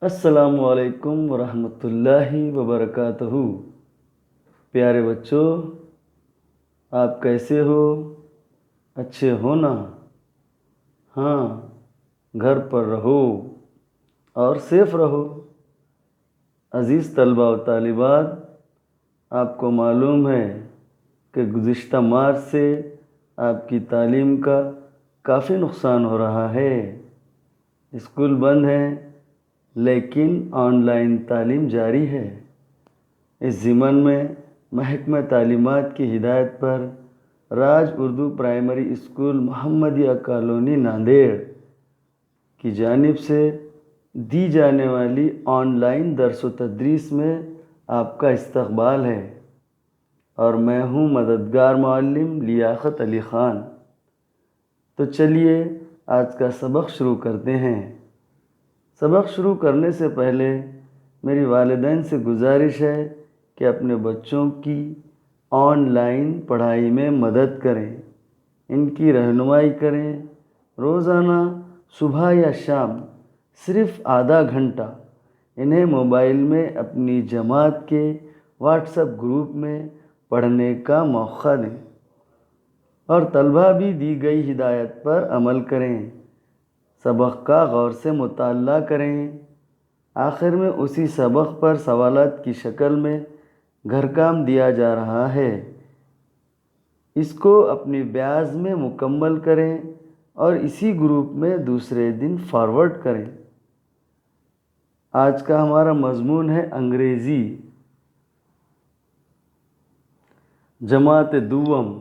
السلام علیکم ورحمۃ اللہ وبرکاتہ۔ پیارے بچوں، آپ کیسے ہو؟ اچھے ہو نا؟ ہاں، گھر پر رہو اور سیف رہو۔ عزیز طلباء و طالبات، آپ کو معلوم ہے کہ گزشتہ مارچ سے آپ کی تعلیم کا کافی نقصان ہو رہا ہے۔ اسکول بند ہیں لیکن آن لائن تعلیم جاری ہے۔ اس ضمن میں محکمہ تعلیمات کی ہدایت پر Raj Urdu primary school Mohammadia colony Nanded کی جانب سے دی جانے والی آن لائن درس و تدریس میں آپ کا استقبال ہے، اور میں ہوں مددگار معلم لیاقت علی خان۔ تو چلیے آج کا سبق شروع کرتے ہیں۔ سبق شروع کرنے سے پہلے میری والدین سے گزارش ہے کہ اپنے بچوں کی آن لائن پڑھائی میں مدد کریں، ان کی رہنمائی کریں۔ روزانہ صبح یا شام صرف آدھا گھنٹہ انہیں موبائل میں اپنی جماعت کے واٹس ایپ گروپ میں پڑھنے کا موقع دیں، اور طلبہ بھی دی گئی ہدایت پر عمل کریں۔ سبق کا غور سے مطالعہ کریں۔ آخر میں اسی سبق پر سوالات کی شکل میں گھر کام دیا جا رہا ہے، اس کو اپنی بیاض میں مکمل کریں اور اسی گروپ میں دوسرے دن فارورڈ کریں۔ آج کا ہمارا مضمون ہے انگریزی، جماعت دوم،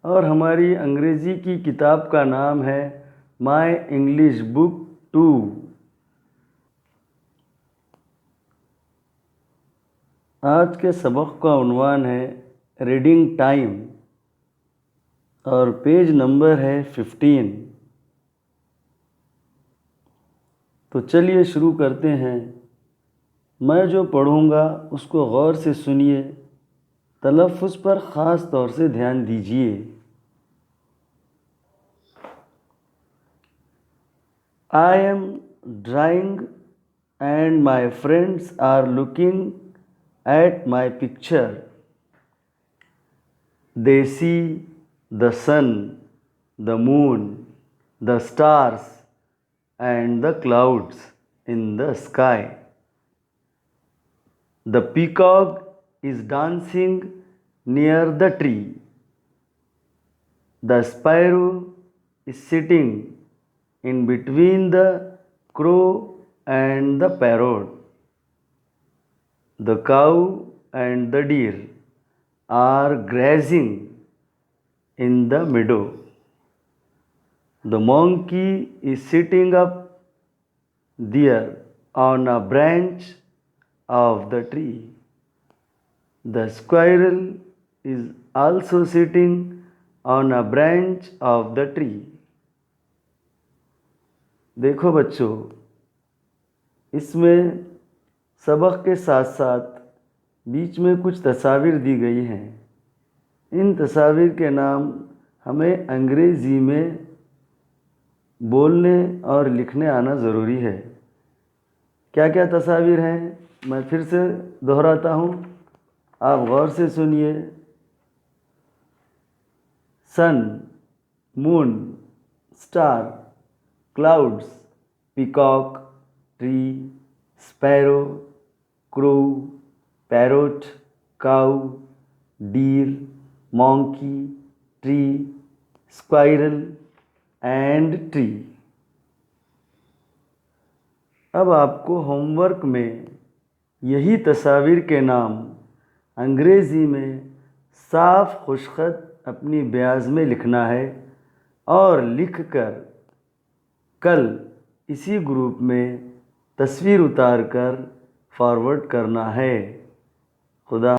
اور ہماری انگریزی کی کتاب کا نام ہے مائی انگلش بک 2۔ آج کے سبق کا عنوان ہے ریڈنگ ٹائم، اور پیج نمبر ہے 15۔ تو چلیے شروع کرتے ہیں۔ میں جو پڑھوں گا اس کو غور سے سنیے، تلفظ پر خاص طور سے دھیان دیجیے۔ I am drawing and my friends are looking at my picture. They see the sun, the moon, the stars, and the clouds in the sky. The peacock is dancing near the tree. The sparrow is sitting in between the crow and the parrot. The cow and the deer are grazing in the meadow. The monkey is sitting up there on a branch of the tree. The squirrel is also sitting on a branch of the tree. دیکھو بچوں، اس میں سبق کے ساتھ ساتھ بیچ میں کچھ تصاویر دی گئی ہیں۔ ان تصاویر کے نام ہمیں انگریزی میں بولنے اور لکھنے آنا ضروری ہے۔ کیا کیا تصاویر ہیں میں پھر سے دہراتا ہوں، آپ غور سے سنیے۔ Sun, moon, star, clouds, peacock, tree, sparrow, crow, parrot, cow, deer, monkey, tree, squirrel and tree. اب آپ کو ہوم ورک میں یہی تصاویر کے نام انگریزی میں صاف خوشخط اپنی بیاض میں لکھنا ہے، اور لکھ کر کل اسی گروپ میں تصویر اتار کر فارورڈ کرنا ہے۔ خدا